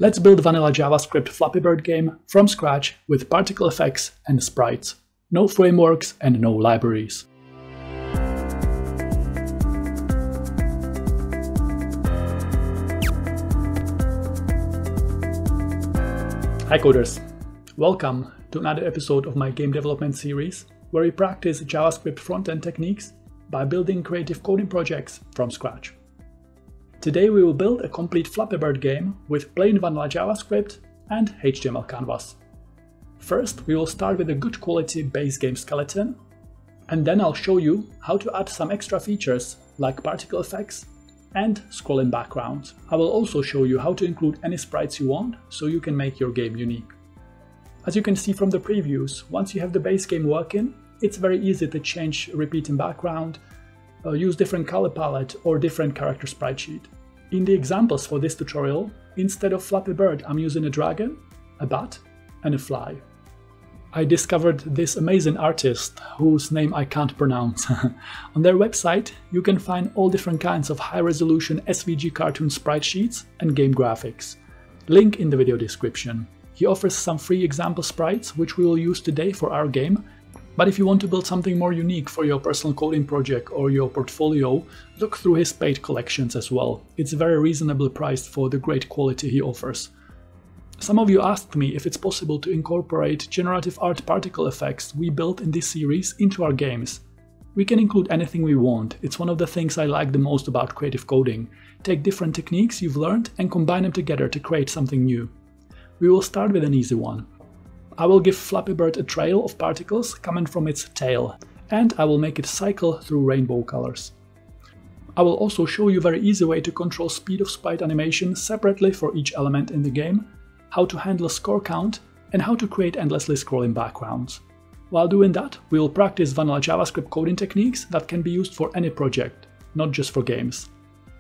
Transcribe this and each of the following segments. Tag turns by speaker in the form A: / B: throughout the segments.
A: Let's build vanilla JavaScript Flappy Bird game from scratch with particle effects and sprites. No frameworks and no libraries. Hi coders! Welcome to another episode of my game development series, where we practice JavaScript front-end techniques by building creative coding projects from scratch. Today we will build a complete Flappy Bird game with plain vanilla JavaScript and HTML canvas. First, we will start with a good quality base game skeleton, and then I'll show you how to add some extra features like particle effects and scrolling background. I will also show you how to include any sprites you want so you can make your game unique. As you can see from the previews, once you have the base game working, it's very easy to change repeating background, use different color palette or different character sprite sheet. In the examples for this tutorial, instead of Flappy Bird, I'm using a dragon, a bat and a fly. I discovered this amazing artist whose name I can't pronounce. On their website, you can find all different kinds of high-resolution SVG cartoon sprite sheets and game graphics. Link in the video description. He offers some free example sprites which we will use today for our game. But if you want to build something more unique for your personal coding project or your portfolio, look through his paid collections as well. It's very reasonably priced for the great quality he offers. Some of you asked me if it's possible to incorporate generative art particle effects we built in this series into our games. We can include anything we want. It's one of the things I like the most about creative coding. Take different techniques you've learned and combine them together to create something new. We will start with an easy one. I will give Flappy Bird a trail of particles coming from its tail, and I will make it cycle through rainbow colors. I will also show you a very easy way to control speed of sprite animation separately for each element in the game, how to handle score count, and how to create endlessly scrolling backgrounds. While doing that, we will practice vanilla JavaScript coding techniques that can be used for any project, not just for games.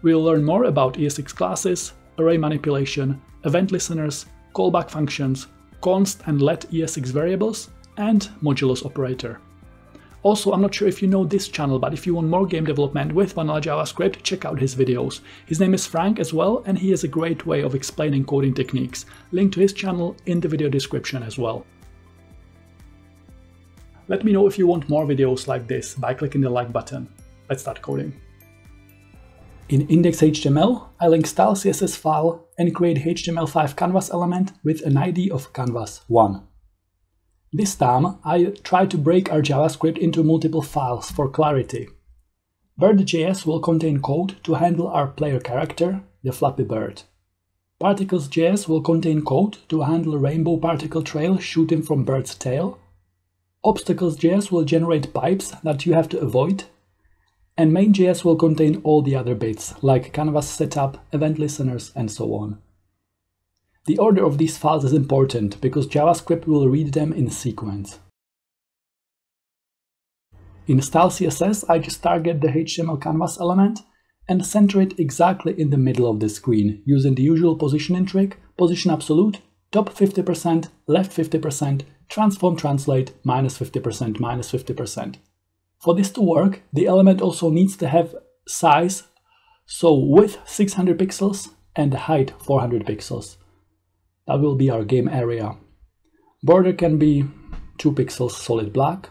A: We will learn more about ES6 classes, array manipulation, event listeners, callback functions, const and let ES6 variables, and modulus operator. Also, I'm not sure if you know this channel, but if you want more game development with vanilla JavaScript, check out his videos. His name is Frank as well, and he has a great way of explaining coding techniques. Link to his channel in the video description as well. Let me know if you want more videos like this by clicking the like button. Let's start coding. In index.html, I link style CSS file and create HTML5 canvas element with an ID of canvas1. This time, I try to break our JavaScript into multiple files for clarity. Bird.js will contain code to handle our player character, the Flappy Bird. Particles.js will contain code to handle a rainbow particle trail shooting from bird's tail. Obstacles.js will generate pipes that you have to avoid. And main.js will contain all the other bits, like canvas setup, event listeners, and so on. The order of these files is important, because JavaScript will read them in sequence. In style CSS, I just target the HTML canvas element and center it exactly in the middle of the screen, using the usual positioning trick: position absolute, top 50%, left 50%, transform translate, -50%, -50%. For this to work, the element also needs to have size, so width 600 pixels and height 400 pixels. That will be our game area. Border can be 2 pixels solid black.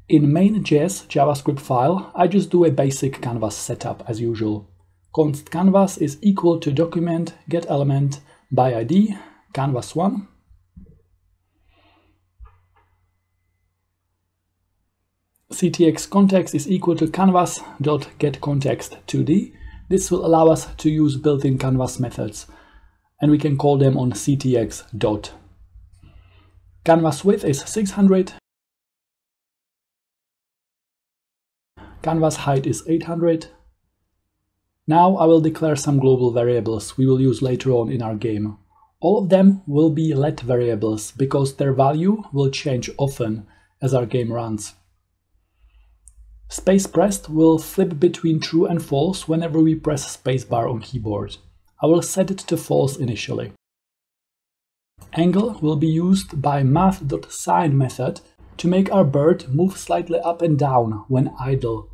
A: In main.js JavaScript file, I just do a basic canvas setup as usual. Const canvas is equal to document get element by ID canvas1. CTX context is equal to canvas.getContext2D. This will allow us to use built-in canvas methods, and we can call them on CTX dot. Canvas width is 600. Canvas height is 800. Now I will declare some global variables we will use later on in our game. All of them will be let variables because their value will change often as our game runs. Space pressed will flip between true and false whenever we press spacebar on keyboard. I will set it to false initially. Angle will be used by math.sign method to make our bird move slightly up and down when idle.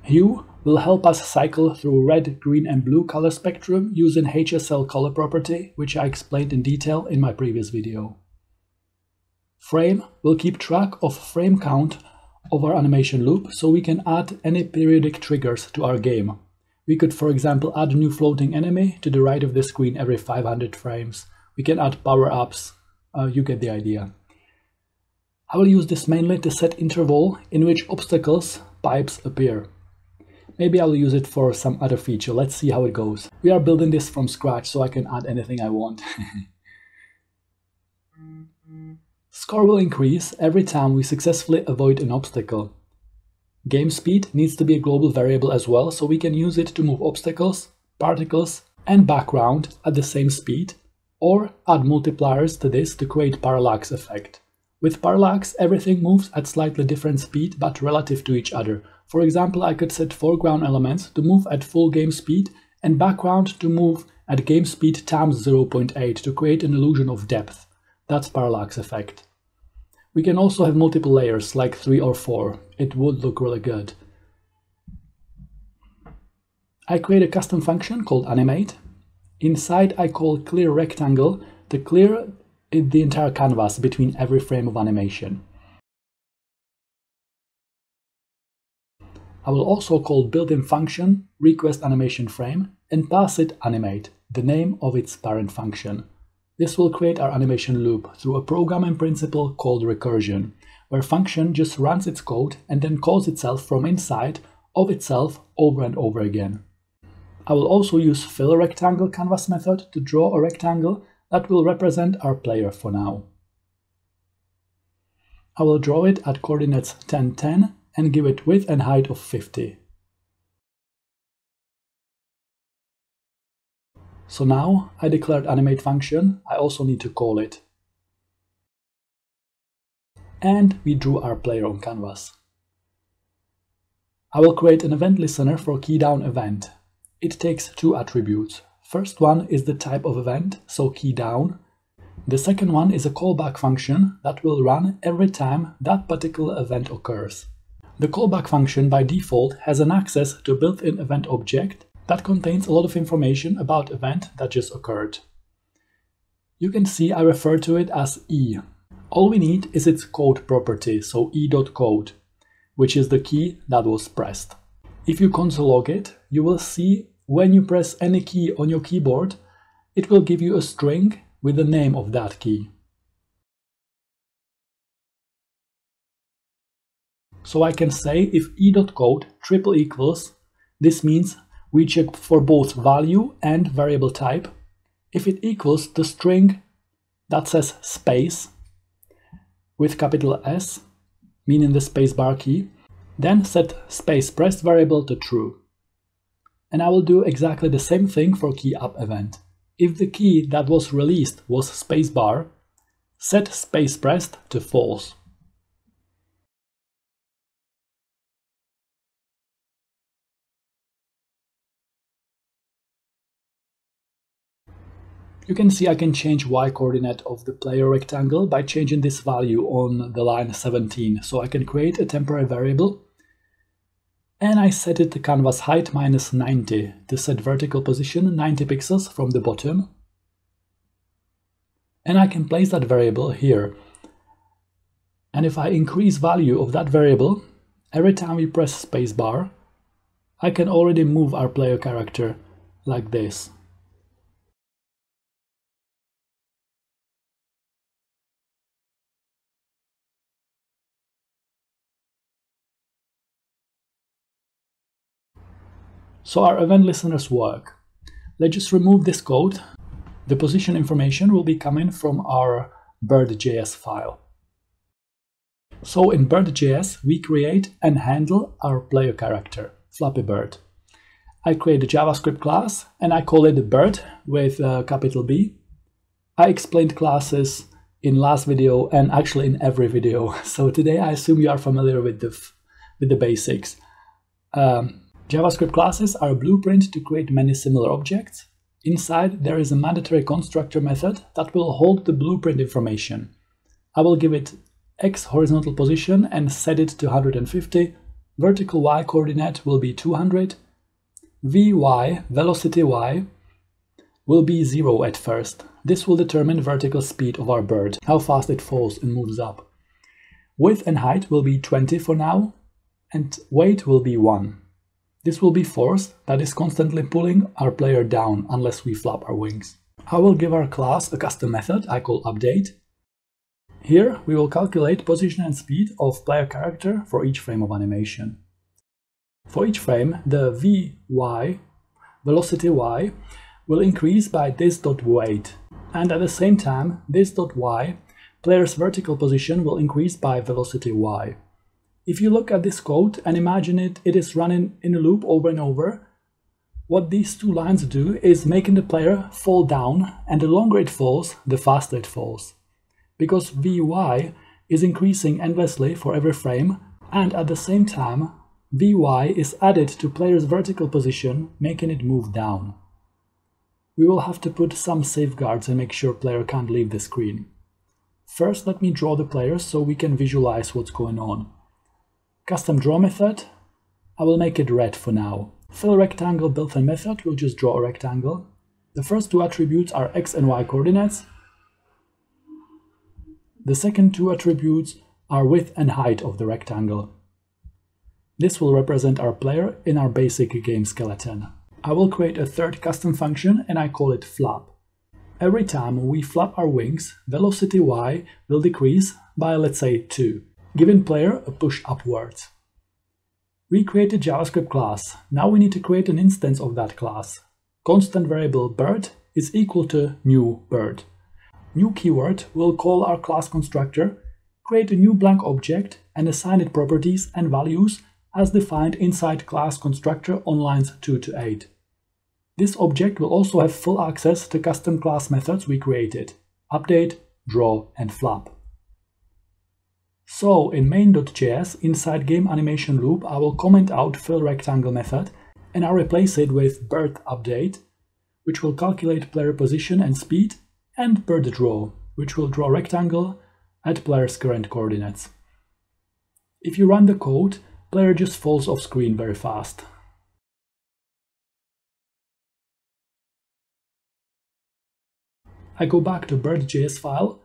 A: Hue will help us cycle through red, green and blue color spectrum using HSL color property, which I explained in detail in my previous video. Frame will keep track of frame count of our animation loop, so we can add any periodic triggers to our game. We could, for example, add a new floating enemy to the right of the screen every 500 frames. We can add power-ups. You get the idea. I will use this mainly to set interval in which obstacles, pipes appear. Maybe I will use it for some other feature. Let's see how it goes. We are building this from scratch, so I can add anything I want. Score will increase every time we successfully avoid an obstacle. Game speed needs to be a global variable as well, so we can use it to move obstacles, particles and background at the same speed, or add multipliers to this to create parallax effect. With parallax, everything moves at slightly different speed but relative to each other. For example, I could set foreground elements to move at full game speed and background to move at game speed times 0.8 to create an illusion of depth. That's parallax effect. We can also have multiple layers, like 3 or 4. It would look really good. I create a custom function called animate. Inside I call clear rectangle to clear the entire canvas between every frame of animation. I will also call built-in function request animation frame and pass it animate, the name of its parent function. This will create our animation loop through a programming principle called recursion, where function just runs its code and then calls itself from inside of itself over and over again. I will also use fill rectangle canvas method to draw a rectangle that will represent our player for now. I will draw it at coordinates 10, 10 and give it width and height of 50. So now I declared animate function, I also need to call it. And we drew our player on canvas. I will create an event listener for key down event. It takes two attributes. First one is the type of event, so key down. The second one is a callback function that will run every time that particular event occurs. The callback function by default has an access to a built-in event object that contains a lot of information about event that just occurred. You can see I refer to it as E. All we need is its code property, so e.code, which is the key that was pressed. If you console log it, you will see when you press any key on your keyboard, it will give you a string with the name of that key. So I can say if e.code triple equals, this means we check for both value and variable type. If it equals the string that says space with capital S, meaning the spacebar key, then set space pressed variable to true. And I will do exactly the same thing for key up event. If the key that was released was spacebar, set space pressed to false. You can see I can change y coordinate of the player rectangle by changing this value on the line 17. So I can create a temporary variable and I set it to canvas height minus 90 to set vertical position 90 pixels from the bottom. And I can place that variable here. And if I increase value of that variable, every time we press spacebar, I can already move our player character like this. So our event listeners work. Let's just remove this code. The position information will be coming from our bird.js file. So in bird.js, we create and handle our player character, Flappy Bird. I create a JavaScript class and I call it bird with capital B. I explained classes in last video and actually in every video. So today I assume you are familiar with the basics. JavaScript classes are a blueprint to create many similar objects. Inside there is a mandatory constructor method that will hold the blueprint information. I will give it X horizontal position and set it to 150, vertical y coordinate will be 200, vy, velocity y, will be 0 at first. This will determine vertical speed of our bird, how fast it falls and moves up. Width and height will be 20 for now, and weight will be 1. This will be force that is constantly pulling our player down unless we flap our wings. I will give our class a custom method I call update. Here we will calculate position and speed of player character for each frame of animation. For each frame, the vy, velocity y, will increase by this.weight, and at the same time, this.y, player's vertical position, will increase by velocity y. If you look at this code and imagine it is running in a loop over and over, what these two lines do is making the player fall down, and the longer it falls, the faster it falls. Because vy is increasing endlessly for every frame, and at the same time, vy is added to player's vertical position, making it move down. We will have to put some safeguards and make sure player can't leave the screen. First, let me draw the player so we can visualize what's going on. Custom draw method, I will make it red for now. Fill rectangle built-in method will just draw a rectangle. The first two attributes are x and y coordinates. The second two attributes are width and height of the rectangle. This will represent our player in our basic game skeleton. I will create a third custom function and I call it flap. Every time we flap our wings, velocity y will decrease by, let's say, 2, giving player a push upwards. We created JavaScript class. Now we need to create an instance of that class. Constant variable bird is equal to new bird. New keyword will call our class constructor, create a new blank object and assign it properties and values as defined inside class constructor on lines 2 to 8. This object will also have full access to custom class methods we created: update, draw, and flap. So in main.js, inside game animation loop, I will comment out fill rectangle method and I'll replace it with bird update, which will calculate player position and speed, and bird draw, which will draw rectangle at player's current coordinates. If you run the code, player just falls off screen very fast. I go back to bird.js file.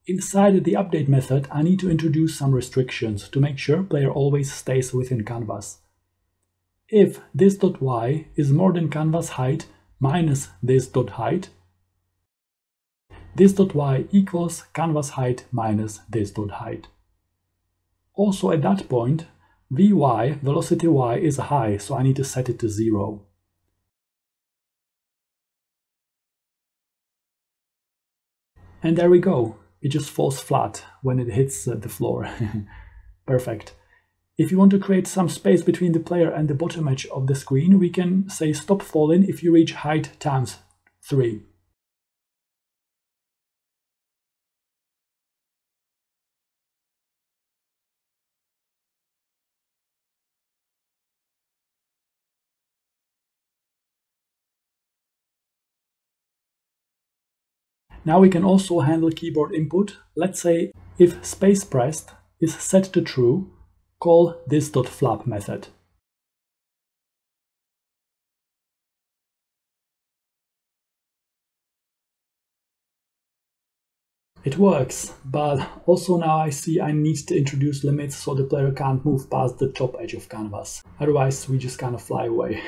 A: Inside the update method, I need to introduce some restrictions to make sure player always stays within canvas. If this.y is more than canvas height minus this.height, this.y equals canvas height minus this.height. Also at that point, vy, velocity y, is high, so I need to set it to 0. And there we go. It just falls flat when it hits the floor. Perfect. If you want to create some space between the player and the bottom edge of the screen, we can say stop falling if you reach height times 3. Now we can also handle keyboard input. Let's say if space pressed is set to true, call this.flap method. It works, but also now I see I need to introduce limits so the player can't move past the top edge of canvas. Otherwise we just kind of fly away.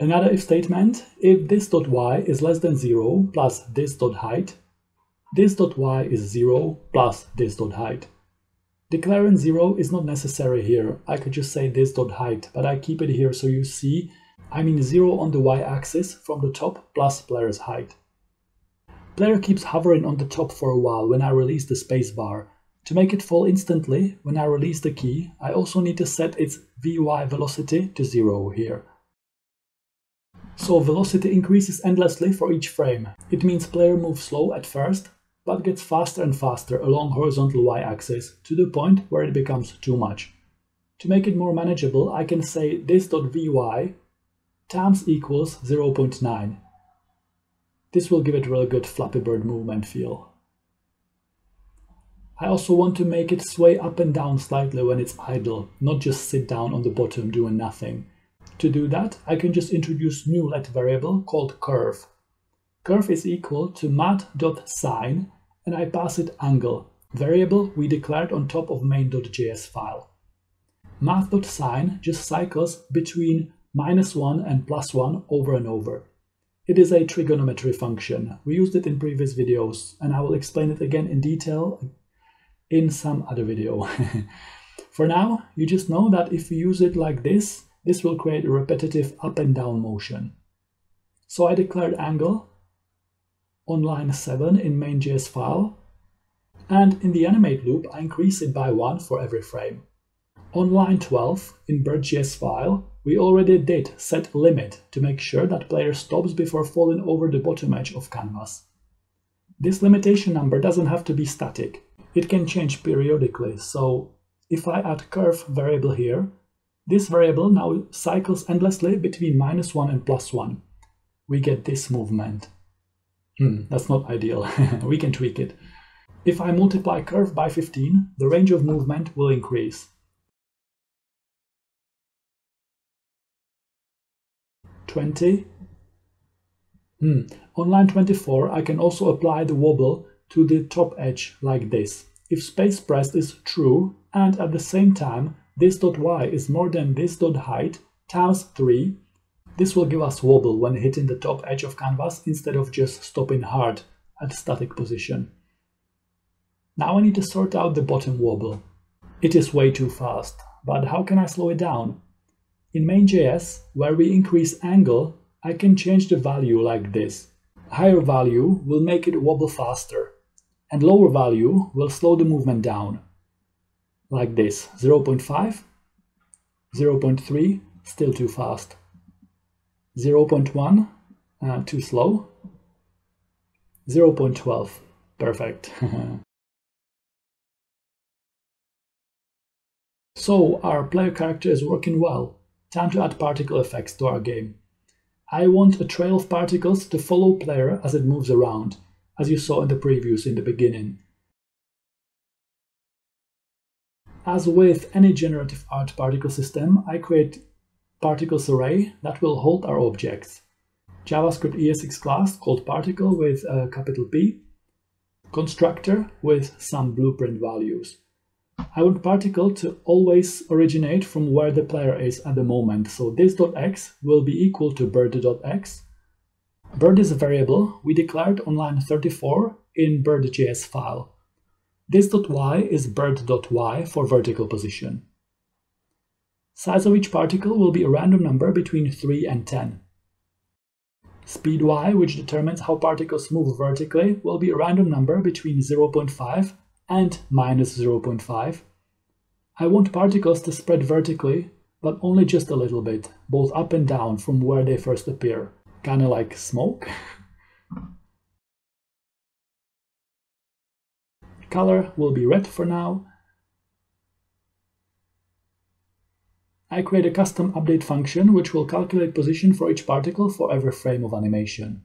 A: Another if statement, if this.y is less than 0 plus this.height, this.y is 0 plus this.height. Declaring 0 is not necessary here. I could just say this.height, but I keep it here so you see I mean 0 on the y-axis from the top plus player's height. Player keeps hovering on the top for a while when I release the spacebar. To make it fall instantly when I release the key, I also need to set its vy velocity to 0 here. So velocity increases endlessly for each frame. It means player moves slow at first, but gets faster and faster along horizontal y-axis to the point where it becomes too much. To make it more manageable, I can say this.vy times equals 0.9. This will give it a really good Flappy Bird movement feel. I also want to make it sway up and down slightly when it's idle, not just sit down on the bottom doing nothing. To do that, I can just introduce new let variable called curve. Curve is equal to mat.sine, and I pass it angle, variable we declared on top of main.js file. Math.sine just cycles between -1 and +1 over and over. It is a trigonometry function. We used it in previous videos, and I will explain it again in detail in some other video. For now, you just know that if you use it like this, this will create a repetitive up and down motion. So I declared angle on line 7 in main.js file, and in the animate loop, I increase it by 1 for every frame. On line 12 in bird.js file, we already did set limit to make sure that player stops before falling over the bottom edge of canvas. This limitation number doesn't have to be static. It can change periodically, so if I add curve variable here, this variable now cycles endlessly between -1 and +1. We get this movement. That's not ideal. We can tweak it. If I multiply curve by 15, the range of movement will increase. 20. On line 24, I can also apply the wobble to the top edge like this. If space pressed is true, and at the same time this.y is more than this.height times 3, this will give us wobble when hitting the top edge of canvas instead of just stopping hard at static position. Now I need to sort out the bottom wobble. It is way too fast, but how can I slow it down? In main.js, where we increase angle, I can change the value like this. Higher value will make it wobble faster, and lower value will slow the movement down. Like this, 0.5, 0.3, still too fast. 0.1, too slow. 0.12, perfect. So our player character is working well. Time to add particle effects to our game. I want a trail of particles to follow player as it moves around, as you saw in the previews in the beginning. As with any generative art particle system, I create particles array that will hold our objects. JavaScript ES6 class called particle with a capital P, constructor with some blueprint values. I want particle to always originate from where the player is at the moment, so this.x will be equal to bird.x. Bird is a variable we declared on line 34 in bird.js file. This.y is bird.y for vertical position. Size of each particle will be a random number between 3 and 10. Speed y, which determines how particles move vertically, will be a random number between 0.5 and -0.5. I want particles to spread vertically, but only just a little bit, both up and down from where they first appear. Kinda like smoke. Color will be red for now. I create a custom update function which will calculate position for each particle for every frame of animation.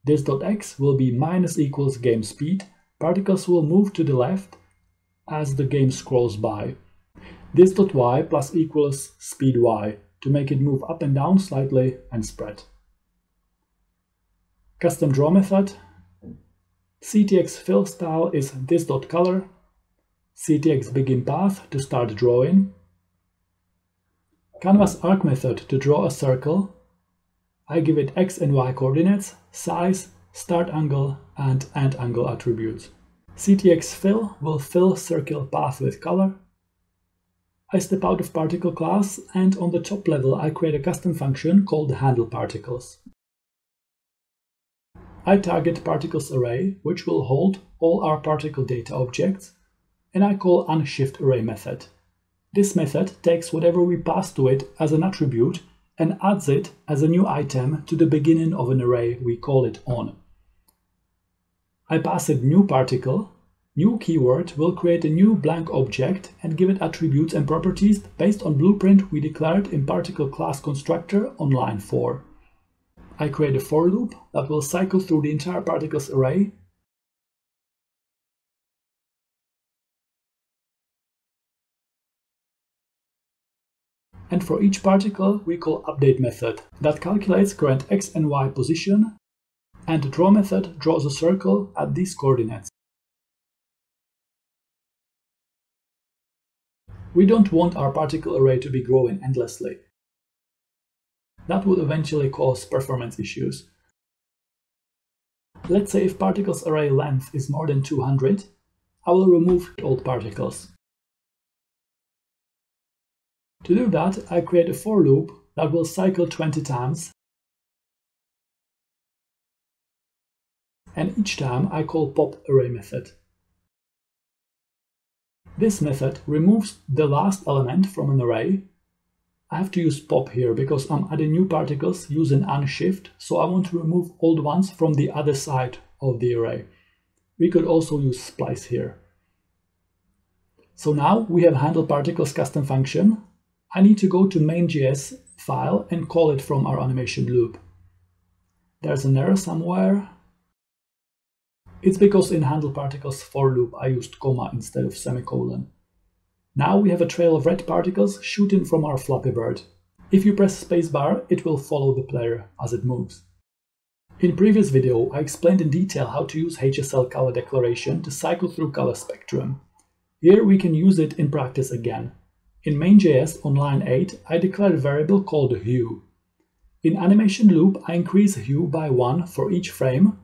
A: This.x will be -= game speed. Particles will move to the left as the game scrolls by. This.y plus equals speed y to make it move up and down slightly and spread. Custom draw method. CTX fill style is this.color. CTX begin path to start drawing. Canvas arc method to draw a circle. I give it x and y coordinates, size, start angle, and end angle attributes. CTX fill will fill circle path with color. I step out of particle class, and on the top level I create a custom function called handle particles. I target particles array, which will hold all our particle data objects, and I call unshift array method. This method takes whatever we pass to it as an attribute and adds it as a new item to the beginning of an array we call it on. I pass it new particle. New keyword will create a new blank object and give it attributes and properties based on blueprint we declared in particle class constructor on line 4. I create a for loop that will cycle through the entire particles array And for each particle, we call update method that calculates current x and y position, and the draw method draws a circle at these coordinates. We don't want our particle array to be growing endlessly. That would eventually cause performance issues. Let's say if particles array length is more than 200, I will remove old particles. To do that, I create a for loop that will cycle 20 times, and each time I call pop array method. This method removes the last element from an array. I have to use pop here because I'm adding new particles using unshift, so I want to remove old ones from the other side of the array. We could also use splice here. So now we have handle particles custom function. I need to go to main.js file and call it from our animation loop. There's an error somewhere. It's because in handle particles for loop I used comma instead of semicolon. Now we have a trail of red particles shooting from our Flappy Bird. If you press spacebar, it will follow the player as it moves. In previous video, I explained in detail how to use HSL color declaration to cycle through color spectrum. Here we can use it in practice again. In main.js on line 8, I declared a variable called hue. In animation loop, I increase hue by 1 for each frame.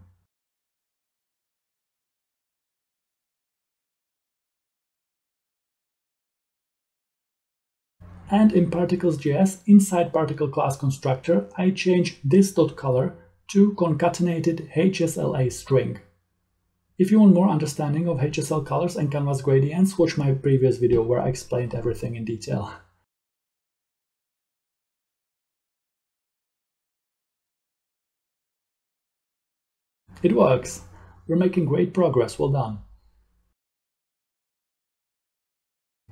A: And in particles.js, inside particle class constructor, I change this.color to concatenated HSLA string. If you want more understanding of HSL colors and canvas gradients, watch my previous video where I explained everything in detail. It works. We're making great progress. Well done.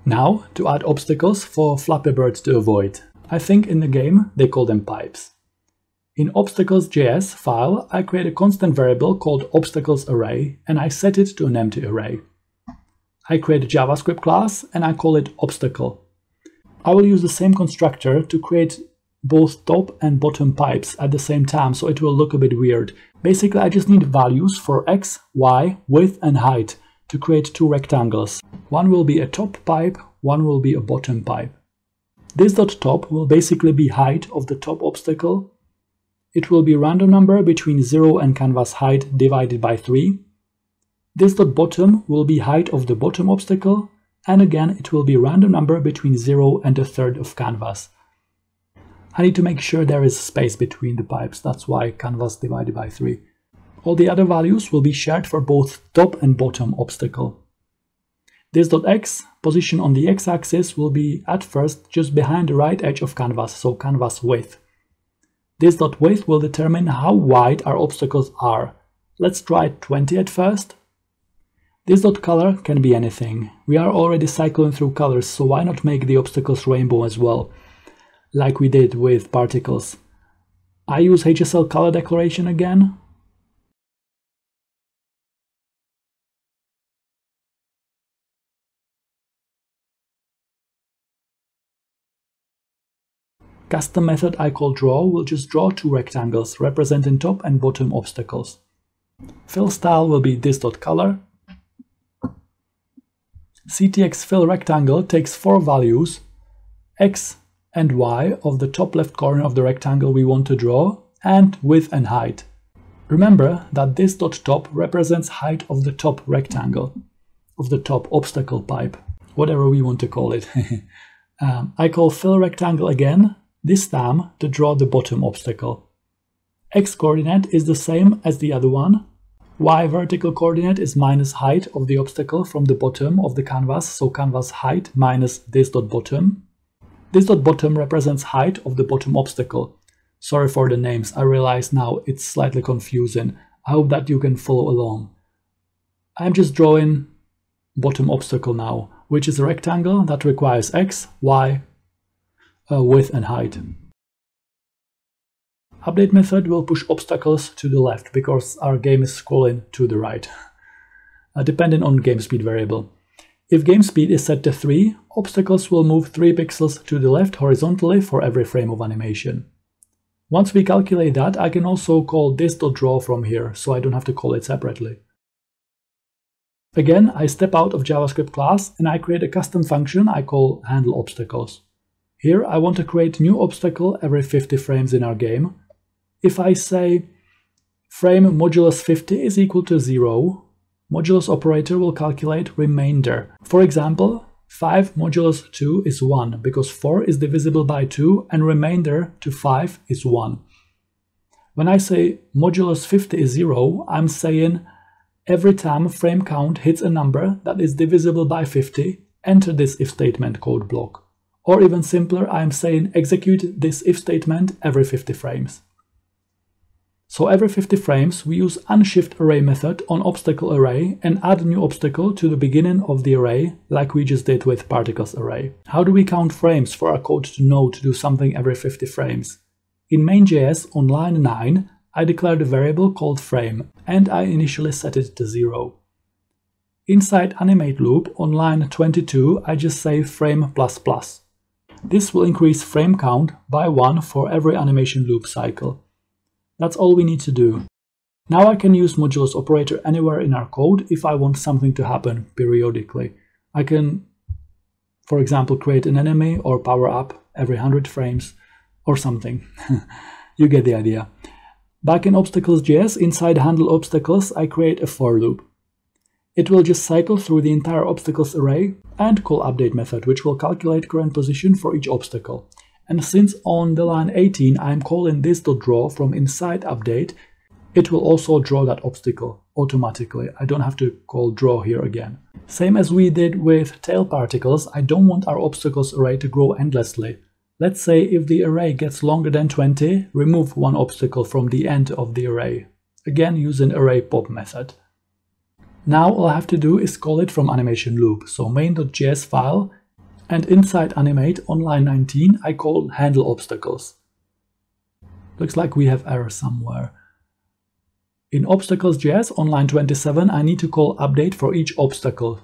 A: Now, to add obstacles for Flappy Bird to avoid. I think in the game they call them pipes. In obstacles.js file, I create a constant variable called obstaclesArray and I set it to an empty array. I create a JavaScript class and I call it obstacle. I will use the same constructor to create both top and bottom pipes at the same time, so it will look a bit weird. Basically, I just need values for x, y, width and height to create two rectangles. One will be a top pipe, one will be a bottom pipe. This.top will basically be height of the top obstacle. It will be random number between 0 and canvas height divided by 3. This.bottom will be height of the bottom obstacle, and again it will be random number between 0 and a third of canvas. I need to make sure there is space between the pipes, that's why canvas divided by 3. All the other values will be shared for both top and bottom obstacle. This.x, position on the x-axis, will be at first just behind the right edge of canvas, so canvas width. This.width will determine how wide our obstacles are. Let's try 20 at first. This.color can be anything. We are already cycling through colors, so why not make the obstacles rainbow as well, like we did with particles. I use HSL color declaration again. Custom method I call draw will just draw two rectangles representing top and bottom obstacles. Fill style will be this.color. CTX fill rectangle takes 4 values, x and y of the top left corner of the rectangle we want to draw, and width and height. Remember that this.top represents height of the top rectangle, of the top obstacle pipe, whatever we want to call it. I call fill rectangle again, this time to draw the bottom obstacle. X coordinate is the same as the other one. Y vertical coordinate is minus height of the obstacle from the bottom of the canvas, so canvas height minus this.bottom. This.bottom represents height of the bottom obstacle. Sorry for the names, I realize now it's slightly confusing. I hope that you can follow along. I'm just drawing bottom obstacle now, which is a rectangle that requires x, y, width and height. Update method will push obstacles to the left because our game is scrolling to the right, depending on game speed variable. If game speed is set to 3, obstacles will move 3 pixels to the left horizontally for every frame of animation. Once we calculate that, I can also call this.draw from here, so I don't have to call it separately. Again, I step out of JavaScript class and I create a custom function I call handleObstacles. Here I want to create a new obstacle every 50 frames in our game. If I say frame modulus 50 is equal to 0, modulus operator will calculate remainder. For example, 5 modulus 2 is 1 because 4 is divisible by 2 and remainder to 5 is 1. When I say modulus 50 is 0, I'm saying every time frame count hits a number that is divisible by 50, enter this if statement code block. Or even simpler, I'm saying execute this if statement every 50 frames. So every 50 frames, we use unshiftArray method on obstacle array and add a new obstacle to the beginning of the array, like we just did with particles array. How do we count frames for our code to know to do something every 50 frames? In main.js on line 9, I declared a variable called frame, and I initially set it to 0. Inside animate loop on line 22, I just say frame++. This will increase frame count by 1 for every animation loop cycle. That's all we need to do. Now I can use modulus operator anywhere in our code if I want something to happen periodically. I can, for example, create an enemy or power up every 100 frames or something. You get the idea. Back in obstacles.js, inside handleObstacles, I create a for loop. It will just cycle through the entire obstacles array and call update method, which will calculate current position for each obstacle. And since on the line 18 I'm calling this.draw from inside update, it will also draw that obstacle automatically. I don't have to call draw here again. Same as we did with tail particles, I don't want our obstacles array to grow endlessly. Let's say if the array gets longer than 20, remove one obstacle from the end of the array. Again, using array pop method. Now all I have to do is call it from animation loop, so main.js file, and inside animate on line 19 I call handleObstacles. Looks like we have error somewhere. In obstacles.js on line 27 I need to call update for each obstacle.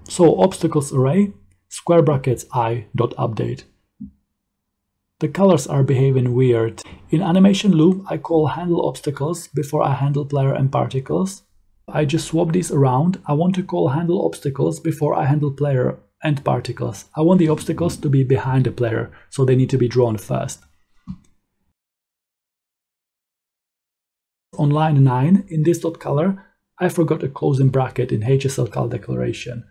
A: So obstacles array square brackets i.update. The colors are behaving weird. In animation loop I call handleObstacles before I handle player and particles. I just swap these around. I want to call handleObstacles before I handle player and particles. I want the obstacles to be behind the player, so they need to be drawn first. On line 9, in this.color, I forgot a closing bracket in HSL declaration.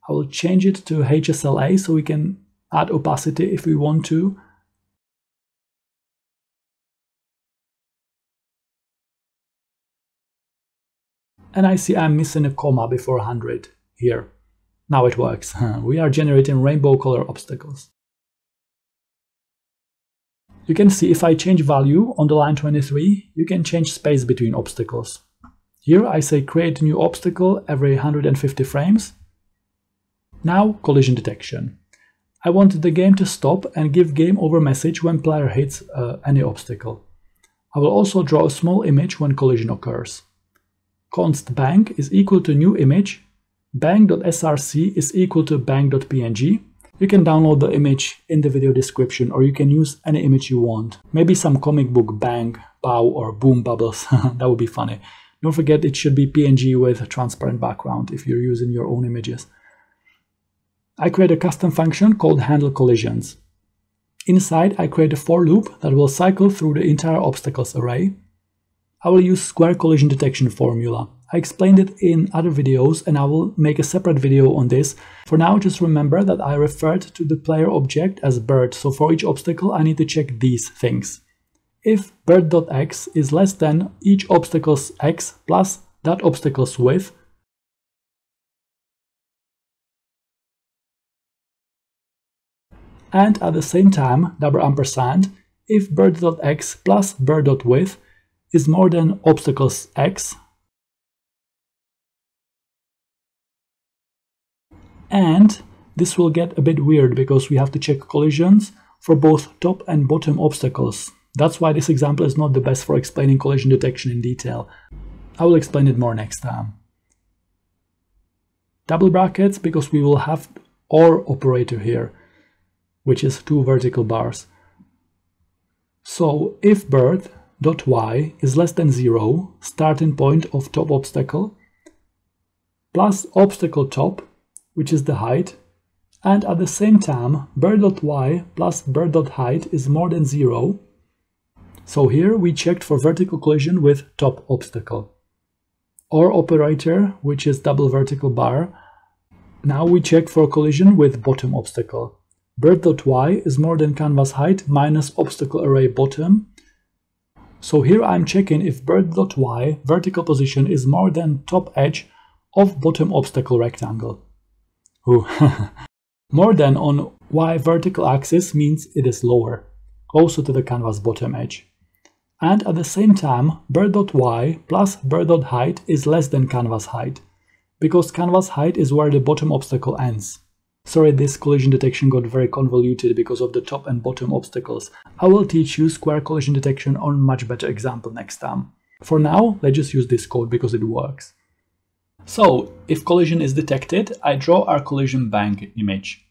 A: I will change it to HSLA so we can add opacity if we want to. And I see I'm missing a comma before 100 here. Now it works. We are generating rainbow color obstacles. You can see if I change value on the line 23, you can change space between obstacles. Here I say create new obstacle every 150 frames. Now collision detection. I want the game to stop and give game over message when player hits any obstacle. I will also draw a small image when collision occurs. Const bang is equal to new image. Bang.src is equal to bang.png. You can download the image in the video description, or you can use any image you want. Maybe some comic book bang, pow, or boom bubbles. That would be funny. Don't forget it should be PNG with a transparent background if you're using your own images. I create a custom function called handleCollisions. Inside I create a for loop that will cycle through the entire obstacles array. I will use square collision detection formula. I explained it in other videos and I will make a separate video on this. For now, just remember that I referred to the player object as bird, so for each obstacle I need to check these things. If bird.x is less than each obstacle's x plus that obstacle's width, and at the same time, double ampersand, if bird.x plus bird.width is more than obstacles x, and this will get a bit weird because we have to check collisions for both top and bottom obstacles. That's why this example is not the best for explaining collision detection in detail. I will explain it more next time. Double brackets because we will have OR operator here, which is 2 vertical bars. So if bird.y is less than 0, starting point of top obstacle, plus obstacle top, which is the height, and at the same time bird.y plus bird.height is more than 0. So here we checked for vertical collision with top obstacle. OR operator, which is double vertical bar. Now we check for collision with bottom obstacle. Bird.y is more than canvas height minus obstacle array bottom. So here I'm checking if bird.y vertical position is more than top edge of bottom obstacle rectangle. Ooh. More than on y vertical axis means it is lower, closer to the canvas bottom edge. And at the same time, bird.y plus bird.height is less than canvas height, because canvas height is where the bottom obstacle ends. Sorry, this collision detection got very convoluted because of the top and bottom obstacles. I will teach you square collision detection on much better example next time. For now, let's just use this code because it works. So, if collision is detected, I draw our collision bank image.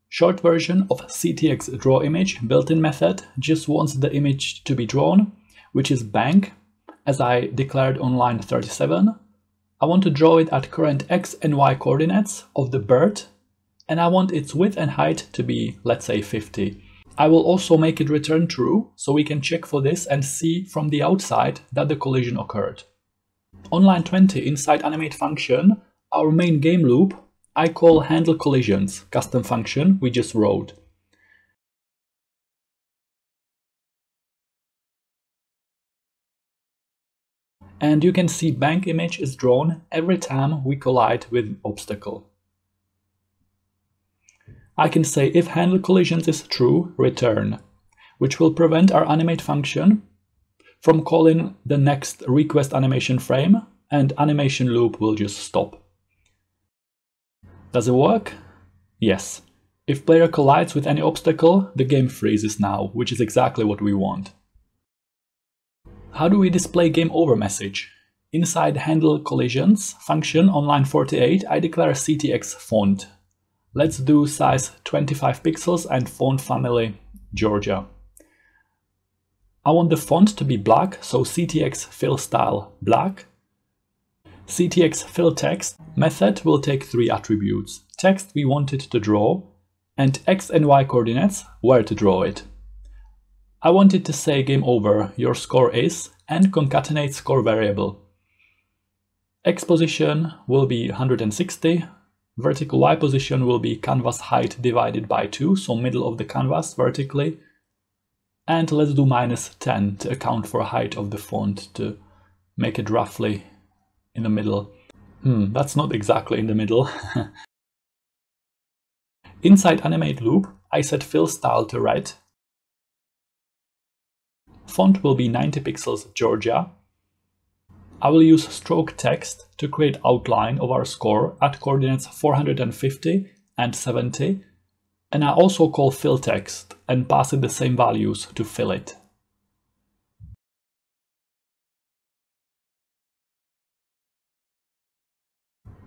A: Short version of CTX draw image built-in method just wants the image to be drawn, which is bank, as I declared on line 37. I want to draw it at current x and y coordinates of the bird, and I want its width and height to be, let's say, 50. I will also make it return true, so we can check for this and see from the outside that the collision occurred. On line 20 inside animate function, our main game loop, I call handle collisions, custom function we just wrote. And you can see bank image is drawn every time we collide with obstacle. I can say if handle collisions is true, return, which will prevent our animate function from calling the next request animation frame, and animation loop will just stop. Does it work? Yes. If player collides with any obstacle, the game freezes now, which is exactly what we want. How do we display game over message? Inside handle collisions function on line 48, I declare CTX font. Let's do size 25 pixels and font family Georgia. I want the font to be black, so CTX fill style black. CTX fill text method will take 3 attributes: text we want it to draw, and x and y coordinates where to draw it. I want it to say game over, your score is, and concatenate score variable. X position will be 160. Vertical Y position will be canvas height divided by 2, so middle of the canvas vertically. And let's do -10 to account for height of the font to make it roughly in the middle. That's not exactly in the middle. Inside animate loop, I set fill style to red. Font will be 90 pixels Georgia. I will use stroke text to create outline of our score at coordinates 450 and 70, and I also call fill text and pass it the same values to fill it.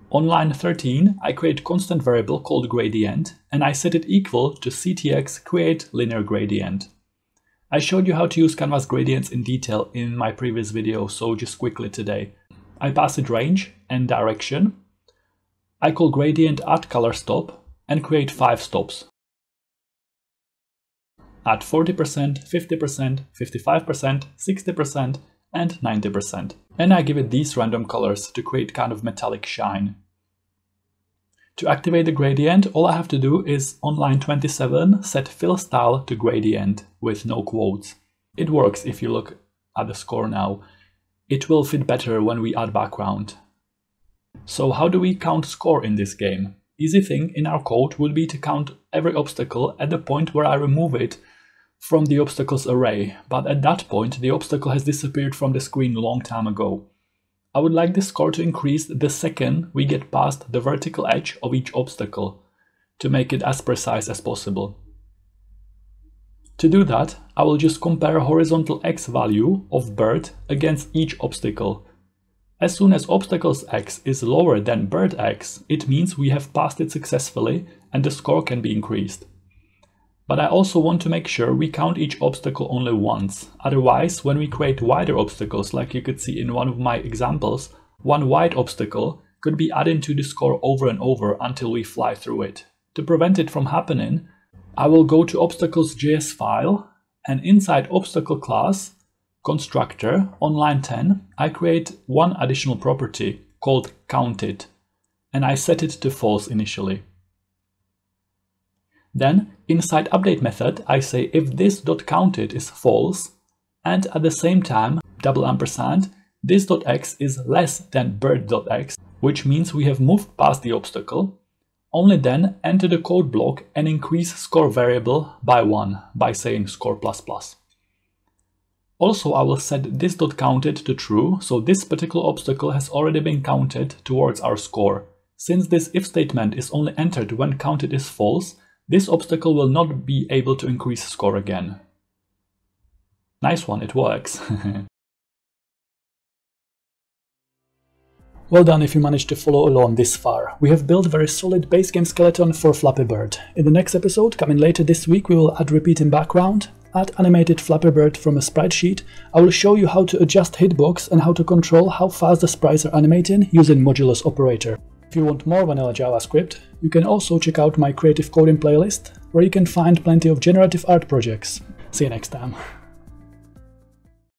A: On line 13, I create constant variable called gradient, and I set it equal to CTX create linear gradient. I showed you how to use canvas gradients in detail in my previous video, so just quickly today. I pass it range and direction. I call gradient at color stop and create 5 stops. At 40%, 50%, 55%, 60%, and 90%. And I give it these random colors to create kind of metallic shine. To activate the gradient, all I have to do is on line 27 set fill style to gradient with no quotes. It works if you look at the score now. It will fit better when we add background. So how do we count score in this game? Easy thing in our code would be to count every obstacle at the point where I remove it from the obstacles array, but at that point the obstacle has disappeared from the screen a long time ago. I would like the score to increase the second we get past the vertical edge of each obstacle, to make it as precise as possible. To do that, I will just compare horizontal x value of bird against each obstacle. As soon as obstacles x is lower than bird x, it means we have passed it successfully and the score can be increased. But I also want to make sure we count each obstacle only once. Otherwise, when we create wider obstacles, like you could see in one of my examples, one wide obstacle could be added to the score over and over until we fly through it. To prevent it from happening, I will go to obstacles.js file, and inside obstacle class, constructor, on line 10, I create one additional property called counted, and I set it to false initially. Then, inside update method, I say if this.counted is false, and at the same time, $, this.x is less than bird.x, which means we have moved past the obstacle. Only then enter the code block and increase score variable by 1 by saying score++. Also, I will set this.counted to true, so this particular obstacle has already been counted towards our score. Since this if statement is only entered when counted is false, this obstacle will not be able to increase score again. Nice one, it works. Well done if you managed to follow along this far. We have built a very solid base game skeleton for Flappy Bird. In the next episode, coming later this week, we will add repeating background, add animated Flappy Bird from a sprite sheet. I will show you how to adjust hitbox and how to control how fast the sprites are animating using modulus operator. If you want more vanilla JavaScript, you can also check out my creative coding playlist, where you can find plenty of generative art projects. See you next time.